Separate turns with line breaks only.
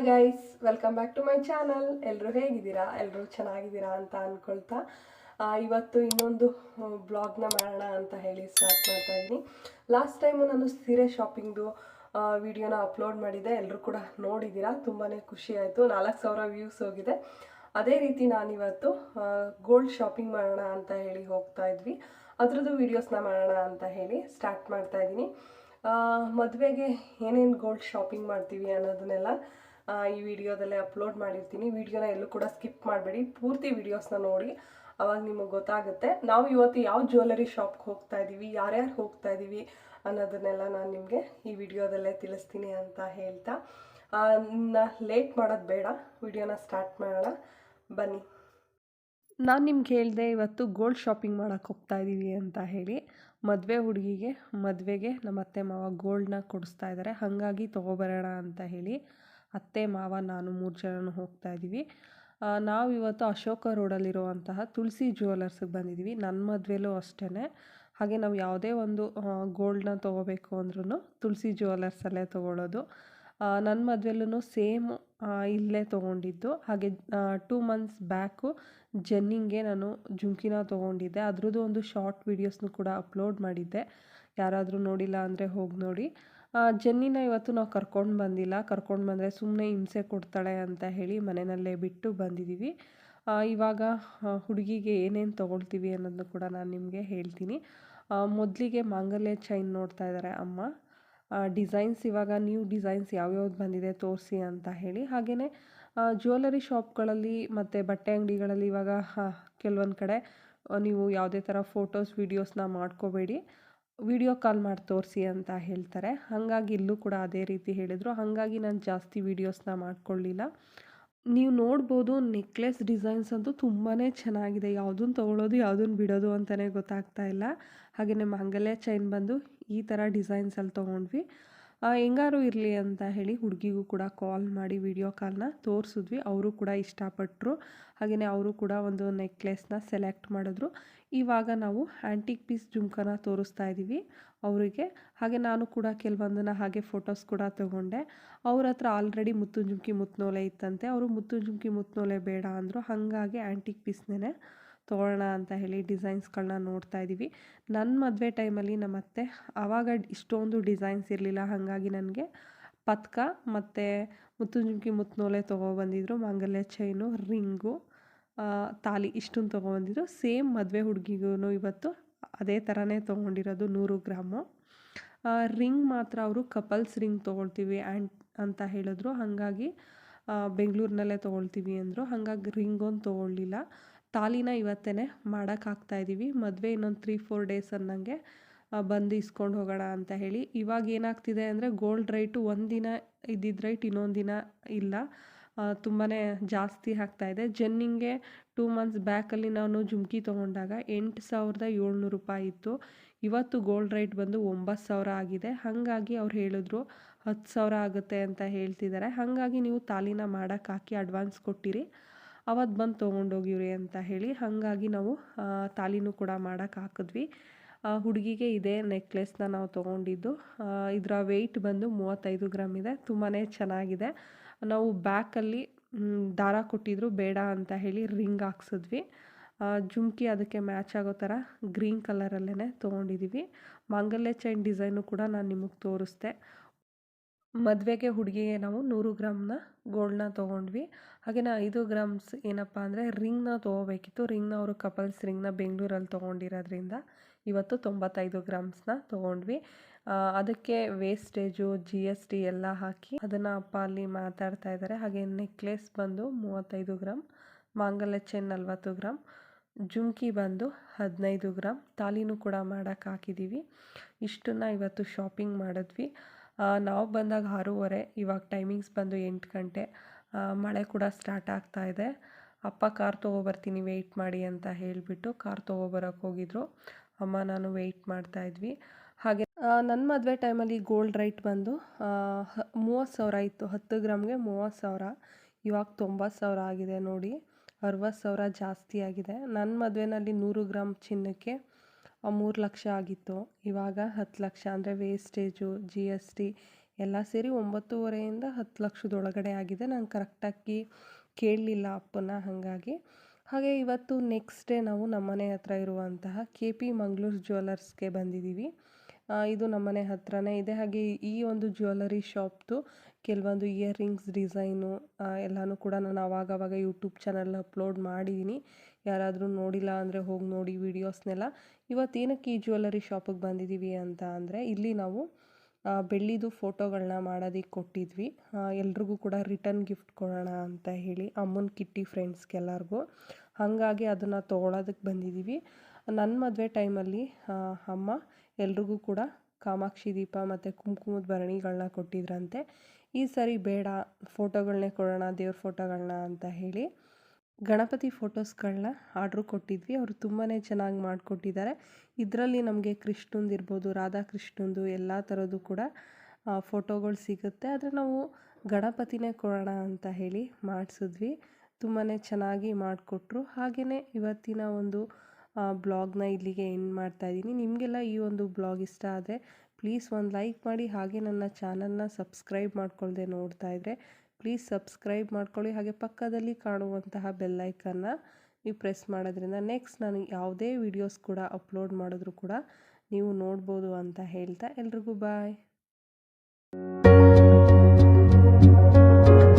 Hi guys, welcome back to my channel. ಎಲ್ಲರೂ ಹೇಗಿದ್ದೀರಾ? ಎಲ್ಲರೂ ಚೆನ್ನಾಗಿದ್ದೀರಾ ಅಂತ ಅಂದ್ಕೊಳ್ತಾ ಇವತ್ತು ಇನ್ನೊಂದು ಬ್ಲಾಗ್ನ ಮಾಡೋಣ ಅಂತ ಹೇಳಿ ಸ್ಟಾರ್ಟ್ ಮಾಡ್ತಾ ಇದ್ದೀನಿ. ಲಾಸ್ಟ್ ಟೈಮು ನಾನು ಸೀರೆ ಶಾಪಿಂಗ್ದು ವಿಡಿಯೋನ ಅಪ್ಲೋಡ್ ಮಾಡಿದ್ದೆ. ಎಲ್ಲರೂ ಕೂಡ ನೋಡಿದ್ದೀರಾ. ತುಂಬಾ ಖುಷಿ ಆಯಿತು. 4,000 ವ್ಯೂಸ್ ಹೋಗಿದೆ. ಅದೇ ರೀತಿ ನಾನಿವತ್ತು ಗೋಲ್ಡ್ ಶಾಪಿಂಗ್ ಮಾಡೋಣ ಅಂತ ಹೇಳಿ ಹೋಗ್ತಾ ಇದ್ವಿ. ಅದರದ್ದು ವೀಡಿಯೋಸ್ನ ಮಾಡೋಣ ಅಂತ ಹೇಳಿ ಸ್ಟಾರ್ಟ್ ಮಾಡ್ತಾ ಇದ್ದೀನಿ. ಮದುವೆಗೆ ಏನೇನು ಗೋಲ್ಡ್ ಶಾಪಿಂಗ್ ಮಾಡ್ತೀವಿ ಅನ್ನೋದನ್ನೆಲ್ಲ ಈ ವಿಡಿಯೋದಲ್ಲೇ ಅಪ್ಲೋಡ್ ಮಾಡಿರ್ತೀನಿ. ವಿಡಿಯೋನ ಎಲ್ಲೂ ಕೂಡ ಸ್ಕಿಪ್ ಮಾಡಬೇಡಿ, ಪೂರ್ತಿ ವಿಡಿಯೋಸ್ನ ನೋಡಿ, ಅವಾಗ ನಿಮಗೆ ಗೊತ್ತಾಗುತ್ತೆ. ನಾವು ಇವತ್ತು ಯಾವ ಜ್ಯುವೆಲರಿ ಶಾಪ್ಗೆ ಹೋಗ್ತಾ ಇದ್ದೀವಿ, ಯಾರ್ಯಾರು ಹೋಗ್ತಾ ಇದ್ದೀವಿ ಅನ್ನೋದನ್ನೆಲ್ಲ ನಾನು ನಿಮಗೆ ಈ ವಿಡಿಯೋದಲ್ಲೇ ತಿಳಿಸ್ತೀನಿ ಅಂತ ಹೇಳ್ತಾ ಲೇಟ್ ಮಾಡೋದು ಬೇಡ, ವಿಡಿಯೋನ ಸ್ಟಾರ್ಟ್ ಮಾಡೋಣ ಬನ್ನಿ. ನಾನು ನಿಮ್ಗೆ ಹೇಳಿದೆ ಇವತ್ತು ಗೋಲ್ಡ್ ಶಾಪಿಂಗ್ ಮಾಡೋಕ್ಕೆ ಹೋಗ್ತಾ ಇದ್ದೀವಿ ಅಂತ ಹೇಳಿ. ಮದುವೆ ಹುಡುಗಿಗೆ ಮದುವೆಗೆ ನಮ್ಮ ಅತ್ತೆ ಮಾವ ಗೋಲ್ಡ್ನ ಕೊಡಿಸ್ತಾ ಇದ್ದಾರೆ. ಹಾಗಾಗಿ ತೊಗೊಬರೋಣ ಅಂತ ಹೇಳಿ ಅತ್ತೆ ಮಾವ ನಾನು 3 ಜನನೂ ಹೋಗ್ತಾ ಇದ್ದೀವಿ. ನಾವು ಇವತ್ತು ಅಶೋಕ ರೋಡಲ್ಲಿರುವಂತಹ ತುಳಸಿ ಜ್ಯುವೆಲರ್ಸ್ಗೆ ಬಂದಿದ್ದೀವಿ. ನನ್ನ ಮದುವೆಲೂ ಅಷ್ಟೇ. ಹಾಗೆ ನಾವು ಯಾವುದೇ ಒಂದು ಗೋಲ್ಡ್ನ ತೊಗೋಬೇಕು ಅಂದ್ರೂ ತುಳಸಿ ಜ್ಯುವೆಲರ್ಸಲ್ಲೇ ತೊಗೊಳ್ಳೋದು. ನನ್ನ ಮದುವೆಲೂ ಸೇಮ್ ಇಲ್ಲೇ ತೊಗೊಂಡಿದ್ದು. ಹಾಗೆ 2 ಮಂತ್ಸ್ ಬ್ಯಾಕು ಜೆನ್ನಿಂಗೆ ನಾನು ಜುಮ್ಕಿನ ತೊಗೊಂಡಿದ್ದೆ. ಅದ್ರದ್ದು ಒಂದು ಶಾರ್ಟ್ ವೀಡಿಯೋಸ್ನು ಕೂಡ ಅಪ್ಲೋಡ್ ಮಾಡಿದ್ದೆ. ಯಾರಾದರೂ ನೋಡಿಲ್ಲ ಅಂದರೆ ಹೋಗಿ ನೋಡಿ. ಜೆನ್ನಿನ ಇವತ್ತು ನಾವು ಕರ್ಕೊಂಡು ಬಂದಿಲ್ಲ. ಕರ್ಕೊಂಡು ಬಂದರೆ ಸುಮ್ಮನೆ ಹಿಂಸೆ ಕೊಡ್ತಾಳೆ ಅಂತ ಹೇಳಿ ಮನೆಯಲ್ಲೇ ಬಿಟ್ಟು ಬಂದಿದ್ದೀವಿ. ಇವಾಗ ಹುಡುಗಿಗೆ ಏನೇನು ತೊಗೊಳ್ತೀವಿ ಅನ್ನೋದನ್ನು ಕೂಡ ನಾನು ನಿಮಗೆ ಹೇಳ್ತೀನಿ. ಮೊದಲಿಗೆ ಮಾಂಗಲ್ಯ ಚೈನ್ ನೋಡ್ತಾ ಇದ್ದಾರೆ ಅಮ್ಮ. ಡಿಸೈನ್ಸ್ ಇವಾಗ ನ್ಯೂ ಡಿಸೈನ್ಸ್ ಯಾವ್ಯಾವ್ದು ಬಂದಿದೆ ತೋರಿಸಿ ಅಂತ ಹೇಳಿ. ಹಾಗೆಯೇ ಜ್ಯುವೆಲರಿ ಶಾಪ್ಗಳಲ್ಲಿ ಮತ್ತು ಬಟ್ಟೆ ಅಂಗಡಿಗಳಲ್ಲಿ ಇವಾಗ ಕೆಲವೊಂದು ಕಡೆ ನೀವು ಯಾವುದೇ ಥರ ಫೋಟೋಸ್ ವೀಡಿಯೋಸ್ನ ಮಾಡ್ಕೋಬೇಡಿ, ವಿಡಿಯೋ ಕಾಲ್ ಮಾಡಿ ತೋರಿಸಿ ಅಂತ ಹೇಳ್ತಾರೆ. ಹಾಗಾಗಿ ಇಲ್ಲೂ ಕೂಡ ಅದೇ ರೀತಿ ಹೇಳಿದರು. ಹಾಗಾಗಿ ನಾನು ಜಾಸ್ತಿ ವೀಡಿಯೋಸ್ನ ಮಾಡ್ಕೊಳ್ಳಿಲ್ಲ. ನೀವು ನೋಡ್ಬೋದು ನೆಕ್ಲೆಸ್ ಡಿಸೈನ್ಸ್ ಅಂತೂ ತುಂಬಾ ಚೆನ್ನಾಗಿದೆ. ಯಾವುದನ್ನು ತೊಗೊಳ್ಳೋದು ಯಾವುದನ್ನು ಬಿಡೋದು ಅಂತಲೇ ಗೊತ್ತಾಗ್ತಾ ಇಲ್ಲ. ಹಾಗೆಯೇ ಮಾಂಗಲ್ಯ ಚೈನ್ ಬಂದು ಈ ಥರ ಡಿಸೈನ್ಸಲ್ಲಿ ತೊಗೊಂಡ್ವಿ. ಹೆಂಗಾರು ಇರಲಿ ಅಂತ ಹೇಳಿ ಹುಡುಗಿಗೂ ಕೂಡ ಕಾಲ್ ಮಾಡಿ ವಿಡಿಯೋ ಕಾಲ್ನ ತೋರಿಸಿದ್ವಿ. ಅವರು ಕೂಡ ಇಷ್ಟಪಟ್ಟರು. ಹಾಗೆಯೇ ಅವರು ಕೂಡ ಒಂದು ನೆಕ್ಲೆಸ್ನ ಸೆಲೆಕ್ಟ್ ಮಾಡಿದ್ರು. ಇವಾಗ ನಾವು ಆ್ಯಂಟಿಕ್ ಪೀಸ್ ಜುಮ್ಕನ ತೋರಿಸ್ತಾ ಇದ್ದೀವಿ ಅವರಿಗೆ. ಹಾಗೆ ನಾನು ಕೂಡ ಕೆಲವೊಂದನ್ನು ಹಾಗೆ ಫೋಟೋಸ್ ಕೂಡ ತೊಗೊಂಡೆ. ಅವ್ರ ಹತ್ರ ಆಲ್ರೆಡಿ ಮುತ್ತು ಜುಮ್ಕಿ ಮುತ್ನೋಲೆ ಇತ್ತಂತೆ. ಅವರು ಮುತ್ತು ಜುಮ್ಕಿ ಮುತ್ನೋಲೆ ಬೇಡ ಅಂದರು. ಹಾಗಾಗಿ ಆ್ಯಂಟಿಕ್ ಪೀಸ್ನೇ ತೊಗೊಳ್ಳೋಣ ಅಂತ ಹೇಳಿ ಡಿಸೈನ್ಸ್ಗಳನ್ನ ನೋಡ್ತಾ ಇದ್ದೀವಿ. ನನ್ನ ಮದುವೆ ಟೈಮಲ್ಲಿ ನಮ್ಮತ್ತೆ ಆವಾಗ ಇಷ್ಟೊಂದು ಡಿಸೈನ್ಸ್ ಇರಲಿಲ್ಲ. ಹಾಗಾಗಿ ನನಗೆ ಪತ್ಕ ಮತ್ತು ಮುತ್ತು ಜುಮ್ಕಿ ಮುತ್ನೋಲೆ ತೊಗೊಬಂದಿದ್ರು. ಮಾಂಗಲ್ಯ ಚೈನು, ರಿಂಗು, ತಾಲಿ ಇಷ್ಟನ್ನು ತೊಗೊಬಂದಿದ್ರು. ಸೇಮ್ ಮದುವೆ ಹುಡುಗಿಗೂ ಇವತ್ತು ಅದೇ ಥರನೇ ತೊಗೊಂಡಿರೋದು 100 ಗ್ರಾಮು. ರಿಂಗ್ ಮಾತ್ರ ಅವರು ಕಪಲ್ಸ್ ರಿಂಗ್ ತೊಗೊಳ್ತೀವಿ ಅಂತ ಹೇಳಿದ್ರು. ಹಾಗಾಗಿ ಬೆಂಗಳೂರಿನಲ್ಲೇ ತೊಗೊಳ್ತೀವಿ ಅಂದರು. ಹಾಗಾಗಿ ರಿಂಗೊಂದು ತೊಗೊಳ್ಳಿಲ್ಲ. ತಾಲಿನ ಇವತ್ತೇ ಮಾಡೋಕ್ಕಾಗ್ತಾಯಿದ್ದೀವಿ. ಮದುವೆ ಇನ್ನೊಂದು 3-4 ಡೇಸ್ ಅನ್ನಂಗೆ ಬಂದು ಇಸ್ಕೊಂಡು ಹೋಗೋಣ ಅಂತ ಹೇಳಿ. ಇವಾಗ ಏನಾಗ್ತಿದೆ ಅಂದರೆ ಗೋಲ್ಡ್ ರೈಟು ಒಂದಿನ ಇದ್ದಿದ್ದ ರೈಟ್ ಇನ್ನೊಂದು ದಿನ ಇಲ್ಲ, ತುಂಬಾ ಜಾಸ್ತಿ ಆಗ್ತಾಯಿದೆ. ಜೆನ್ನಿಂಗೆ 2 ಮಂತ್ಸ್ ಬ್ಯಾಕಲ್ಲಿ ನಾನು ಜುಮ್ಕಿ ತೊಗೊಂಡಾಗ 8,700 ರೂಪಾಯಿ ಇತ್ತು. ಇವತ್ತು ಗೋಲ್ಡ್ ರೈಟ್ ಬಂದು 9,000 ಆಗಿದೆ. ಹಾಗಾಗಿ ಅವ್ರು ಹೇಳಿದ್ರು 10,000 ಆಗುತ್ತೆ ಅಂತ ಹೇಳ್ತಿದ್ದಾರೆ. ಹಾಗಾಗಿ ನೀವು ತಾಲಿನ ಮಾಡೋಕ್ಕೆ ಹಾಕಿ ಅಡ್ವಾನ್ಸ್ ಕೊಟ್ಟಿರಿ, ಅವತ್ತು ಬಂದು ತೊಗೊಂಡೋಗಿವ್ರಿ ಅಂತ ಹೇಳಿ. ಹಾಗಾಗಿ ನಾವು ತಾಲಿನೂ ಕೂಡ ಮಾಡೋಕ್ಕೆ ಹಾಕಿದ್ವಿ. ಹುಡುಗಿಗೆ ಇದೇ ನೆಕ್ಲೆಸ್ನ ನಾವು ತೊಗೊಂಡಿದ್ದು. ಇದರ ವೆಯ್ಟ್ ಬಂದು 35 ಗ್ರಾಮ್ ಇದೆ. ತುಂಬಾ ಚೆನ್ನಾಗಿದೆ. ನಾವು ಬ್ಯಾಕಲ್ಲಿ ದಾರ ಕೊಟ್ಟಿದ್ರು, ಬೇಡ ಅಂತ ಹೇಳಿ ರಿಂಗ್ ಹಾಕ್ಸಿದ್ವಿ. ಜುಮ್ಕಿ ಅದಕ್ಕೆ ಮ್ಯಾಚ್ ಆಗೋ ಥರ ಗ್ರೀನ್ ಕಲರಲ್ಲೇ ತೊಗೊಂಡಿದ್ದೀವಿ. ಮಾಂಗಲ್ಯ ಚೈನ್ ಡಿಸೈನು ಕೂಡ ನಾನು ನಿಮಗೆ ತೋರಿಸ್ದೆ. ಮದುವೆಗೆ ಹುಡುಗಿಗೆ ನಾವು 100 ಗ್ರಾಮ್ನ ಗೋಲ್ಡ್ನ ತೊಗೊಂಡ್ವಿ. ಹಾಗೆಯೇ 5 ಗ್ರಾಮ್ಸ್ ಏನಪ್ಪ ಅಂದರೆ ರಿಂಗ್ನ ತೊಗೋಬೇಕಿತ್ತು. ರಿಂಗ್ನ ಅವರು ಕಪಲ್ಸ್ ರಿಂಗ್ನ ಬೆಂಗಳೂರಲ್ಲಿ ತೊಗೊಂಡಿರೋದ್ರಿಂದ ಇವತ್ತು 95 ಗ್ರಾಮ್ಸ್ನ ತೊಗೊಂಡ್ವಿ. ಅದಕ್ಕೆ ವೇಸ್ಟೇಜು GST ಎಲ್ಲ ಹಾಕಿ ಅದನ್ನು ಅಪ್ಪ ಅಲ್ಲಿ ಮಾತಾಡ್ತಾ ಇದ್ದಾರೆ. ಹಾಗೆ ನೆಕ್ಲೆಸ್ ಬಂದು 35 ಗ್ರಾಮ್, ಮಾಂಗಲ್ಯ ಚೈನ್ 40 ಗ್ರಾಮ್, ಜುಮ್ಕಿ ಬಂದು 15 ಗ್ರಾಮ್, ತಾಲಿನೂ ಕೂಡ ಮಾಡೋಕ್ಕೆ ಹಾಕಿದ್ದೀವಿ. ಇಷ್ಟನ್ನು ಇವತ್ತು ಶಾಪಿಂಗ್ ಮಾಡಿದ್ವಿ. ನಾವು ಬಂದಾಗ 6:30, ಇವಾಗ ಟೈಮಿಂಗ್ಸ್ ಬಂದು 8 ಗಂಟೆ. ಮಳೆ ಕೂಡ ಸ್ಟಾರ್ಟ್ ಆಗ್ತಾ ಇದೆ. ಅಪ್ಪ ಕಾರ್ ತೊಗೊಬರ್ತೀನಿ ವೆಯ್ಟ್ ಮಾಡಿ ಅಂತ ಹೇಳಿಬಿಟ್ಟು ಕಾರ್ ತೊಗೊಬರೋಕ್ಕೆ ಹೋಗಿದ್ರು. ಅಮ್ಮ ನಾನು ವೆಯ್ಟ್ ಮಾಡ್ತಾಯಿದ್ವಿ. ಹಾಗೆ ನನ್ನ ಮದುವೆ ಟೈಮಲ್ಲಿ ಗೋಲ್ಡ್ ರೈಟ್ ಬಂದು 30,000 ಇತ್ತು. 10 ಗ್ರಾಮ್ಗೆ 30,000. ಇವಾಗ 90,000 ಆಗಿದೆ ನೋಡಿ. 60,000 ಜಾಸ್ತಿ ಆಗಿದೆ. ನನ್ನ ಮದುವೆನಲ್ಲಿ 100 ಗ್ರಾಮ್ ಚಿನ್ನಕ್ಕೆ 3 ಲಕ್ಷ ಆಗಿತ್ತು. ಇವಾಗ 10 ಲಕ್ಷ ಅಂದರೆ ವೇಸ್ಟೇಜು GST ಎಲ್ಲ ಸೇರಿ 9.5ರಿಂದ 10 ಲಕ್ಷದೊಳಗಡೆ ಆಗಿದೆ. ನಾನು ಕರೆಕ್ಟಾಗಿ ಕೇಳಲಿಲ್ಲ ಅಪ್ಪನ, ಹಾಗಾಗಿ. ಹಾಗೆ ಇವತ್ತು ನೆಕ್ಸ್ಟ್ ಡೇ ನಾವು ನಮ್ಮನೆ ಹತ್ರ ಇರುವಂತಹ KP ಮಂಗಳೂರು ಜ್ಯುವೆಲ್ಲರ್ಸ್ಗೆ ಬಂದಿದ್ದೀವಿ. ಇದು ನಮ್ಮನೆ ಹತ್ರನೇ ಇದೆ. ಹಾಗೆ ಈ ಒಂದು ಜ್ಯುವೆಲ್ಲರಿ ಶಾಪ್ದು ಕೆಲವೊಂದು ಇಯರಿಂಗ್ಸ್ ಡಿಸೈನು ಎಲ್ಲನೂ ಕೂಡ ನಾನು ಆವಾಗವಾಗ ಯೂಟ್ಯೂಬ್ ಚಾನಲ್ ಅಪ್ಲೋಡ್ ಮಾಡಿದ್ದೀನಿ. ಯಾರಾದರೂ ನೋಡಿಲ್ಲ ಅಂದರೆ ಹೋಗಿ ನೋಡಿ ವೀಡಿಯೋಸ್ನೆಲ್ಲ. ಇವತ್ತೇನಕ್ಕೆ ಈ ಜ್ಯುವೆಲ್ಲರಿ ಶಾಪಿಗೆ ಬಂದಿದ್ದೀವಿ ಅಂತ ಅಂದರೆ, ಇಲ್ಲಿ ನಾವು ಬೆಳ್ಳಿದು ಫೋಟೋಗಳನ್ನ ಮಾಡೋದಕ್ಕೆ ಕೊಟ್ಟಿದ್ವಿ. ಎಲ್ರಿಗೂ ಕೂಡ ರಿಟರ್ನ್ ಗಿಫ್ಟ್ ಕೊಡೋಣ ಅಂತ ಹೇಳಿ, ಅಮ್ಮನ ಕಿಟ್ಟಿ ಫ್ರೆಂಡ್ಸ್ಗೆಲ್ಲರಿಗೂ. ಹಾಗಾಗಿ ಅದನ್ನು ತೊಗೊಳೋದಕ್ಕೆ ಬಂದಿದ್ದೀವಿ. ನನ್ನ ಮದುವೆ ಟೈಮಲ್ಲಿ ಅಮ್ಮ ಎಲ್ರಿಗೂ ಕೂಡ ಕಾಮಾಕ್ಷಿ ದೀಪ ಮತ್ತು ಕುಂಕುಮದ ಭರಣಿಗಳನ್ನ ಕೊಟ್ಟಿದ್ರಂತೆ. ಈ ಸರಿ ಬೇಡ, ಫೋಟೋಗಳನ್ನೇ ಕೊಡೋಣ, ದೇವ್ರ ಫೋಟೋಗಳನ್ನ ಅಂತ ಹೇಳಿ ಗಣಪತಿ ಫೋಟೋಸ್ಗಳನ್ನ ಆರ್ಡ್ರು ಕೊಟ್ಟಿದ್ವಿ. ಅವರು ತುಂಬಾ ಚೆನ್ನಾಗಿ ಮಾಡಿಕೊಟ್ಟಿದ್ದಾರೆ. ಇದರಲ್ಲಿ ನಮಗೆ ಕೃಷ್ಣಂದಿರ್ಬೋದು, ರಾಧಾಕೃಷ್ಣಂದು ಎಲ್ಲ ಥರದ್ದು ಕೂಡ ಫೋಟೋಗಳು ಸಿಗುತ್ತೆ. ಆದರೆ ನಾವು ಗಣಪತಿನೇ ಕೊಡೋಣ ಅಂತ ಹೇಳಿ ಮಾಡಿಸಿದ್ವಿ. ತುಂಬಾ ಚೆನ್ನಾಗಿ ಮಾಡಿಕೊಟ್ರು. ಹಾಗೆಯೇ ಇವತ್ತಿನ ಒಂದು ಬ್ಲಾಗ್ನ ಇಲ್ಲಿಗೆ ಎಂಡ್ ಮಾಡ್ತಾಯಿದ್ದೀನಿ. ನಿಮಗೆಲ್ಲ ಈ ಒಂದು ಬ್ಲಾಗ್ ಇಷ್ಟ ಆದರೆ ಪ್ಲೀಸ್ ಒಂದು ಲೈಕ್ ಮಾಡಿ. ಹಾಗೆ ನನ್ನ ಚಾನಲ್ನ ಸಬ್ಸ್ಕ್ರೈಬ್ ಮಾಡ್ಕೊಳ್ದೆ ನೋಡ್ತಾ ಇದ್ದರೆ ಪ್ಲೀಸ್ ಸಬ್ಸ್ಕ್ರೈಬ್ ಮಾಡ್ಕೊಳ್ಳಿ. ಹಾಗೆ ಪಕ್ಕದಲ್ಲಿ ಕಾಣುವಂತಹ ಬೆಲ್ಲೈಕನ್ನ ನೀವು ಪ್ರೆಸ್ ಮಾಡೋದ್ರಿಂದ ನೆಕ್ಸ್ಟ್ ನಾನು ಯಾವುದೇ ವೀಡಿಯೋಸ್ ಕೂಡ ಅಪ್ಲೋಡ್ ಮಾಡಿದ್ರೂ ಕೂಡ ನೀವು ನೋಡ್ಬೋದು ಅಂತ ಹೇಳ್ತಾ ಎಲ್ರಿಗೂ ಬಾಯ್.